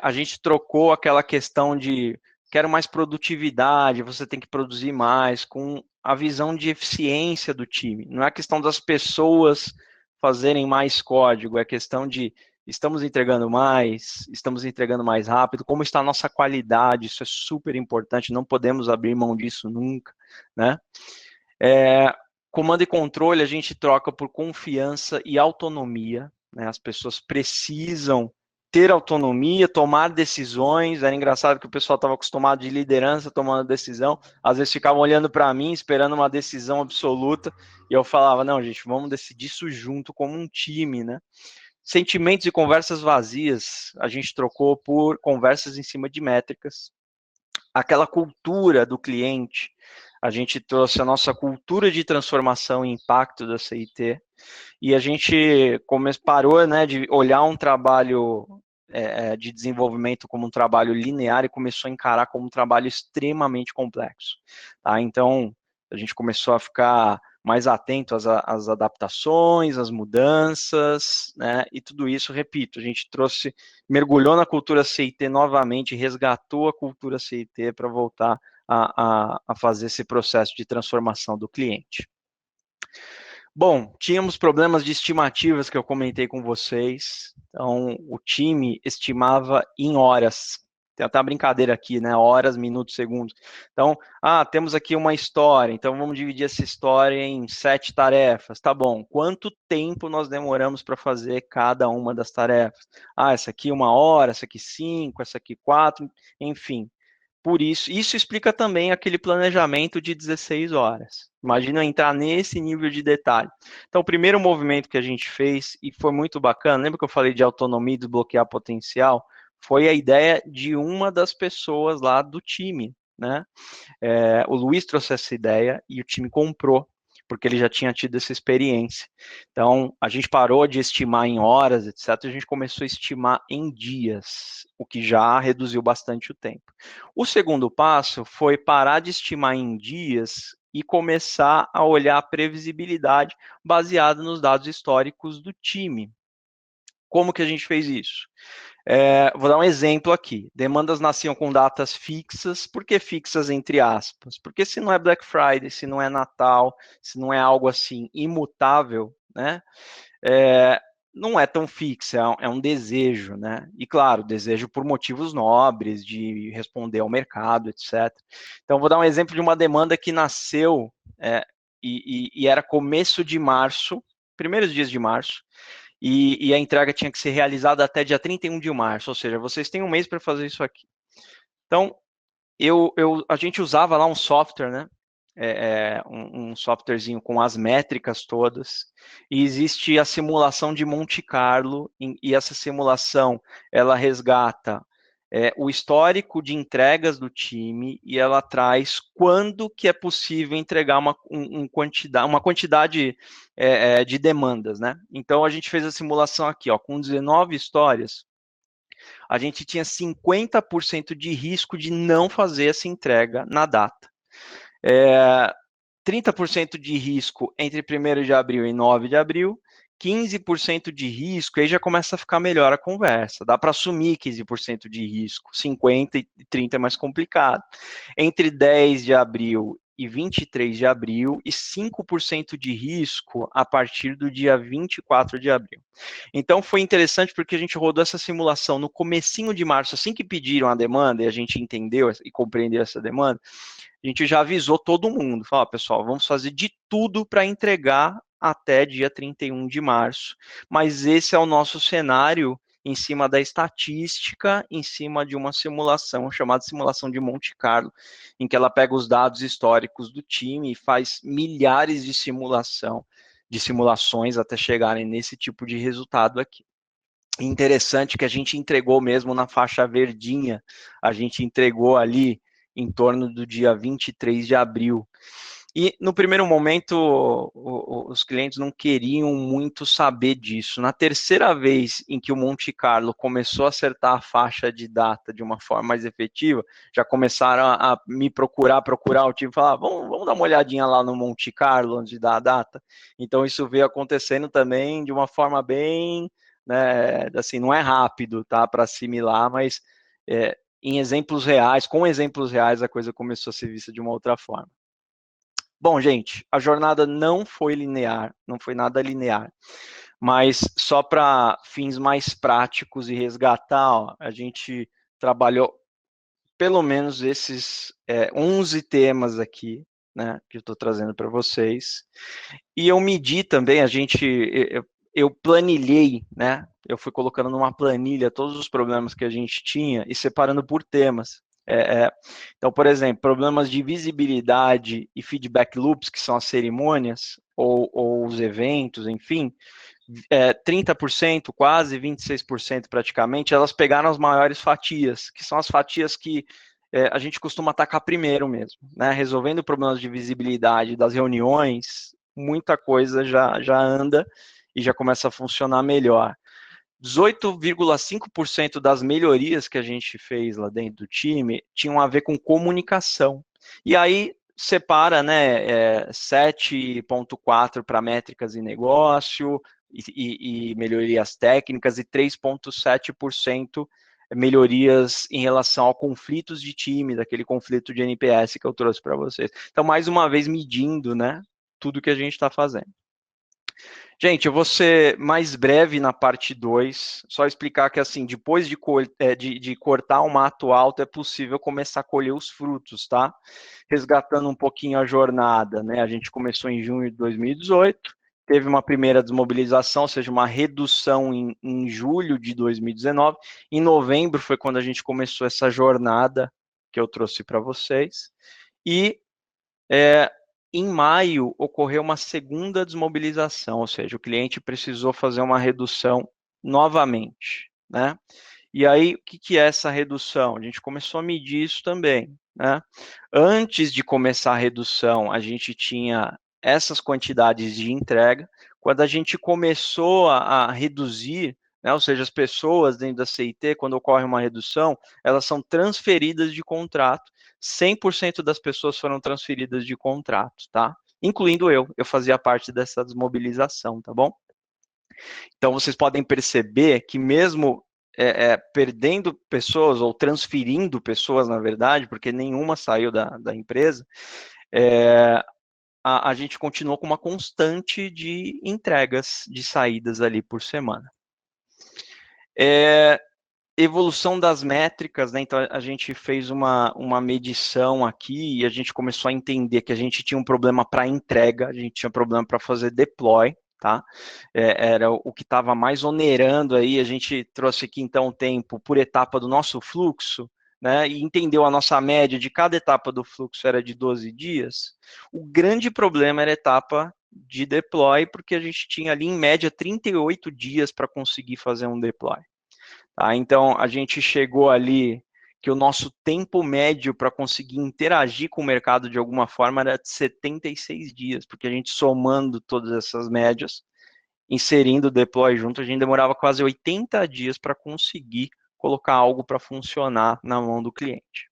A gente trocou aquela questão de quero mais produtividade, você tem que produzir mais, com a visão de eficiência do time. Não é questão das pessoas fazerem mais código, é questão de estamos entregando mais rápido, como está a nossa qualidade, isso é super importante, não podemos abrir mão disso nunca, né? Comando e controle a gente troca por confiança e autonomia, né? As pessoas precisam ter autonomia, tomar decisões. Era engraçado que o pessoal estava acostumado de liderança tomando decisão, às vezes ficavam olhando para mim, esperando uma decisão absoluta, e eu falava, não, gente, vamos decidir isso junto como um time, né? Sentimentos e conversas vazias, a gente trocou por conversas em cima de métricas. Aquela cultura do cliente, a gente trouxe a nossa cultura de transformação e impacto da CIT, e a gente parou, né, de olhar um trabalho de desenvolvimento como um trabalho linear e começou a encarar como um trabalho extremamente complexo. Tá? Então, a gente começou a ficar mais atento às adaptações, às mudanças, né? E tudo isso, repito, a gente mergulhou na cultura CIT novamente, resgatou a cultura CIT para voltar a fazer esse processo de transformação do cliente. Bom, tínhamos problemas de estimativas que eu comentei com vocês. Então, o time estimava em horas. Tem até uma brincadeira aqui, né? Horas, minutos, segundos. Então, temos aqui uma história. Então, vamos dividir essa história em 7 tarefas. Tá bom. Quanto tempo nós demoramos para fazer cada uma das tarefas? Essa aqui 1 hora, essa aqui 5, essa aqui 4, enfim. Por isso explica também aquele planejamento de 16 horas. Imagina entrar nesse nível de detalhe. Então, o primeiro movimento que a gente fez, e foi muito bacana, lembra que eu falei de autonomia e desbloquear potencial? Foi a ideia de uma das pessoas lá do time, né? O Luiz trouxe essa ideia e o time comprou, porque ele já tinha tido essa experiência. Então, a gente parou de estimar em horas, etc., a gente começou a estimar em dias, o que já reduziu bastante o tempo. O segundo passo foi parar de estimar em dias e começar a olhar a previsibilidade baseada nos dados históricos do time. Como que a gente fez isso? Vou dar um exemplo aqui. Demandas nasciam com datas fixas. Por que fixas entre aspas? Porque se não é Black Friday, se não é Natal, se não é algo assim imutável, né? Não é tão fixa, é um desejo, né? E claro, desejo por motivos nobres, de responder ao mercado, etc. Então, vou dar um exemplo de uma demanda que nasceu e era começo de março, primeiros dias de março, e a entrega tinha que ser realizada até dia 31 de março, ou seja, vocês têm um mês para fazer isso aqui. Então, a gente usava lá um software, né? Um softwarezinho com as métricas todas, e existe a simulação de Monte Carlo, e essa simulação, ela resgata o histórico de entregas do time, e ela traz quando que é possível entregar uma quantidade de demandas, né? Então, a gente fez a simulação aqui, ó, com 19 histórias, a gente tinha 50% de risco de não fazer essa entrega na data. 30% de risco entre 1º de abril e 9 de abril, 15% de risco, aí já começa a ficar melhor a conversa. Dá para assumir 15% de risco, 50% e 30% é mais complicado. Entre 10 de abril e 23 de abril e 5% de risco a partir do dia 24 de abril. Então foi interessante porque a gente rodou essa simulação no comecinho de março, assim que pediram a demanda e a gente entendeu e compreendeu essa demanda, a gente já avisou todo mundo, falou, pessoal, vamos fazer de tudo para entregar até dia 31 de março, mas esse é o nosso cenário em cima da estatística, em cima de uma simulação chamada simulação de Monte Carlo, em que ela pega os dados históricos do time e faz milhares de simulações até chegarem nesse tipo de resultado aqui. Interessante que a gente entregou mesmo na faixa verdinha, a gente entregou ali em torno do dia 23 de abril. E no primeiro momento, os clientes não queriam muito saber disso. Na terceira vez em que o Monte Carlo começou a acertar a faixa de data de uma forma mais efetiva, já começaram a me procurar o time, falar, vamos dar uma olhadinha lá no Monte Carlo antes de dar a data. Então isso veio acontecendo também de uma forma bem, né, assim, não é rápido, tá, para assimilar, mas em exemplos reais, com exemplos reais, a coisa começou a ser vista de uma outra forma. Bom, gente, a jornada não foi linear, não foi nada linear, mas só para fins mais práticos e resgatar, ó, a gente trabalhou pelo menos esses 11 temas aqui, né, que eu estou trazendo para vocês, e eu medi também, eu planilhei, né, eu fui colocando numa planilha todos os problemas que a gente tinha e separando por temas. Então, por exemplo, problemas de visibilidade e feedback loops, que são as cerimônias ou os eventos, enfim, 30%, quase 26% praticamente, elas pegaram as maiores fatias, que são as fatias que a gente costuma atacar primeiro mesmo, né? Resolvendo problemas de visibilidade das reuniões, muita coisa já anda e já começa a funcionar melhor. 18,5% das melhorias que a gente fez lá dentro do time tinham a ver com comunicação. E aí separa, né, 7,4% para métricas e negócio e melhorias técnicas e 3,7% melhorias em relação a conflitos de time, daquele conflito de NPS que eu trouxe para vocês. Então, mais uma vez, medindo, né, tudo que a gente está fazendo. Gente, eu vou ser mais breve na parte 2, só explicar que, assim, depois de cortar o mato alto, é possível começar a colher os frutos, tá? Resgatando um pouquinho a jornada, né? A gente começou em junho de 2018, teve uma primeira desmobilização, ou seja, uma redução em julho de 2019. Em novembro foi quando a gente começou essa jornada que eu trouxe para vocês. E em maio, ocorreu uma segunda desmobilização, ou seja, o cliente precisou fazer uma redução novamente, né? E aí, o que é essa redução? A gente começou a medir isso também, né? Antes de começar a redução, a gente tinha essas quantidades de entrega. Quando a gente começou a reduzir, né, ou seja, as pessoas dentro da CIT, quando ocorre uma redução, elas são transferidas de contrato. 100% das pessoas foram transferidas de contrato, tá? Incluindo eu fazia parte dessa desmobilização, tá bom? Então, vocês podem perceber que mesmo perdendo pessoas ou transferindo pessoas, na verdade, porque nenhuma saiu da empresa, a gente continuou com uma constante de entregas, de saídas ali por semana. Evolução das métricas, né? Então a gente fez uma medição aqui e a gente começou a entender que a gente tinha um problema para entrega, a gente tinha um problema para fazer deploy, tá? Era o que estava mais onerando aí, a gente trouxe aqui então o tempo por etapa do nosso fluxo, né? E entendeu a nossa média de cada etapa do fluxo era de 12 dias. O grande problema era a etapa de deploy, porque a gente tinha ali em média 38 dias para conseguir fazer um deploy. Tá? Então, a gente chegou ali que o nosso tempo médio para conseguir interagir com o mercado de alguma forma era de 76 dias, porque a gente somando todas essas médias, inserindo o deploy junto, a gente demorava quase 80 dias para conseguir colocar algo para funcionar na mão do cliente.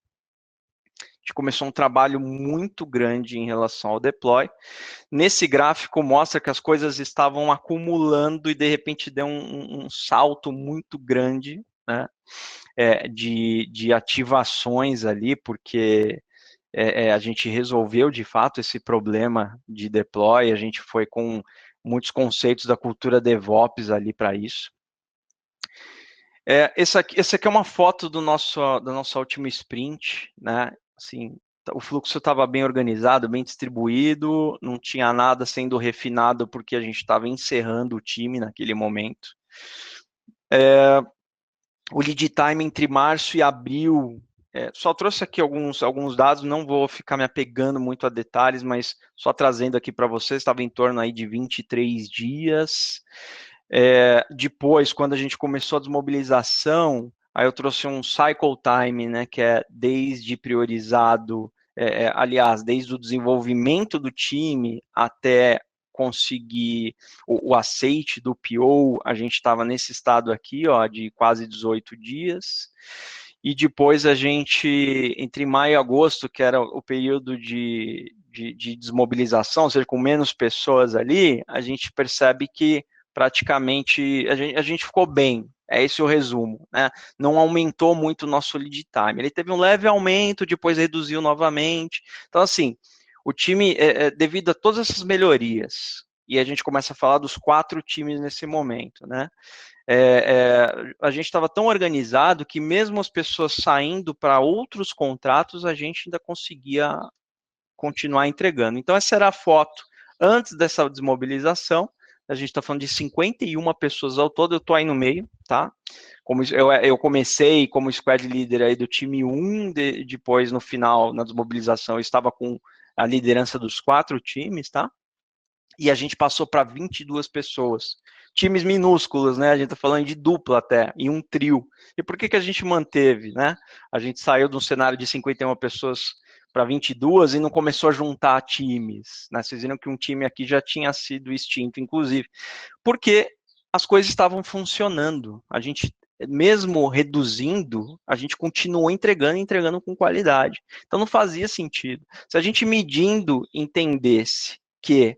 A gente começou um trabalho muito grande em relação ao deploy. Nesse gráfico mostra que as coisas estavam acumulando e de repente deu um salto muito grande, né, de ativações ali, porque a gente resolveu de fato esse problema de deploy, a gente foi com muitos conceitos da cultura DevOps ali para isso. Essa aqui é uma foto da nossa última sprint, né? Assim, o fluxo estava bem organizado, bem distribuído, não tinha nada sendo refinado porque a gente estava encerrando o time naquele momento. O lead time entre março e abril, só trouxe aqui alguns dados, não vou ficar me apegando muito a detalhes, mas só trazendo aqui para vocês, estava em torno aí de 23 dias. Depois, quando a gente começou a desmobilização, aí eu trouxe um cycle time, né, que é desde priorizado, aliás, desde o desenvolvimento do time até conseguir o aceite do PO, a gente estava nesse estado aqui, ó, de quase 18 dias. E depois a gente, entre maio e agosto, que era o período de desmobilização, ou seja, com menos pessoas ali, a gente percebe que praticamente a gente ficou bem. É esse o resumo, né? Não aumentou muito o nosso lead time. Ele teve um leve aumento, depois reduziu novamente. Então, assim, o time, devido a todas essas melhorias, e a gente começa a falar dos 4 times nesse momento, né? A gente estava tão organizado que mesmo as pessoas saindo para outros contratos, a gente ainda conseguia continuar entregando. Então, essa era a foto antes dessa desmobilização, a gente está falando de 51 pessoas ao todo, eu estou aí no meio, tá? Como eu comecei como squad leader aí do time 1, depois no final, na desmobilização, eu estava com a liderança dos 4 times, tá? E a gente passou para 22 pessoas. Times minúsculos, né? A gente está falando de dupla até, e um trio. E por que a gente manteve, né? A gente saiu de um cenário de 51 pessoas para 22 e não começou a juntar times, né? Vocês viram que um time aqui já tinha sido extinto, inclusive, porque as coisas estavam funcionando. A gente, mesmo reduzindo, a gente continuou entregando com qualidade. Então não fazia sentido. Se a gente medindo entendesse que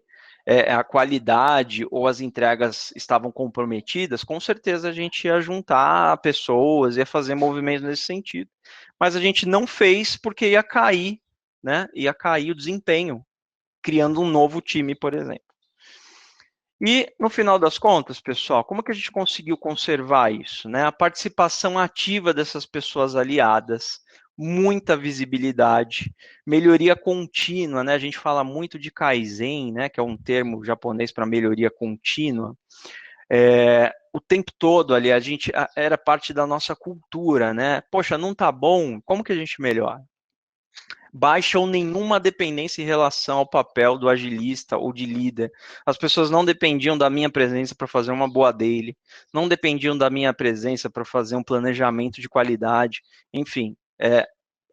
a qualidade ou as entregas estavam comprometidas, com certeza a gente ia juntar pessoas, ia fazer movimentos nesse sentido. Mas a gente não fez porque ia cair, né? Ia cair o desempenho, criando um novo time, por exemplo. E, no final das contas, pessoal, como que a gente conseguiu conservar isso, né? A participação ativa dessas pessoas aliadas, muita visibilidade, melhoria contínua, né? A gente fala muito de Kaizen, né? Que é um termo japonês para melhoria contínua. O tempo todo ali, era parte da nossa cultura, né? Poxa, não tá bom, como que a gente melhora? Baixa ou nenhuma dependência em relação ao papel do agilista ou de líder. As pessoas não dependiam da minha presença para fazer uma boa daily, não dependiam da minha presença para fazer um planejamento de qualidade, enfim.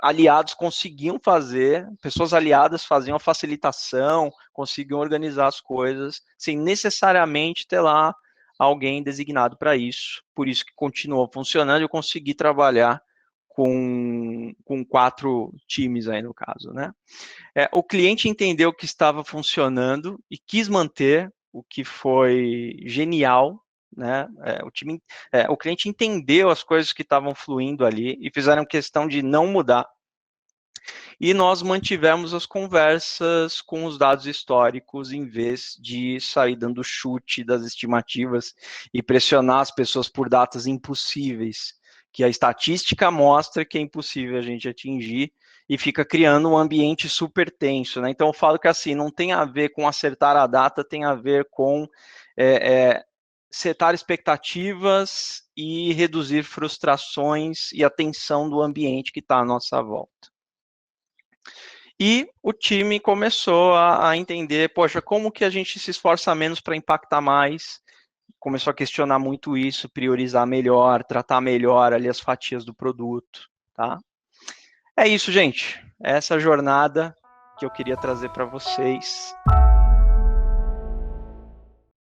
Aliados conseguiam fazer, pessoas aliadas faziam a facilitação, conseguiam organizar as coisas, sem necessariamente ter lá alguém designado para isso. Por isso que continuou funcionando e eu consegui trabalhar com 4 times aí no caso, né? O cliente entendeu que estava funcionando e quis manter, o que foi genial, né? O cliente entendeu as coisas que estavam fluindo ali e fizeram questão de não mudar. E nós mantivemos as conversas com os dados históricos, em vez de sair dando chute das estimativas e pressionar as pessoas por datas impossíveis, que a estatística mostra que é impossível a gente atingir e fica criando um ambiente super tenso, né? Então eu falo que assim, não tem a ver com acertar a data, tem a ver com setar expectativas e reduzir frustrações e a tensão do ambiente que está à nossa volta. E o time começou a entender, poxa, como que a gente se esforça menos para impactar mais? Começou a questionar muito isso, priorizar melhor, tratar melhor ali as fatias do produto, tá? É isso, gente. Essa jornada que eu queria trazer para vocês.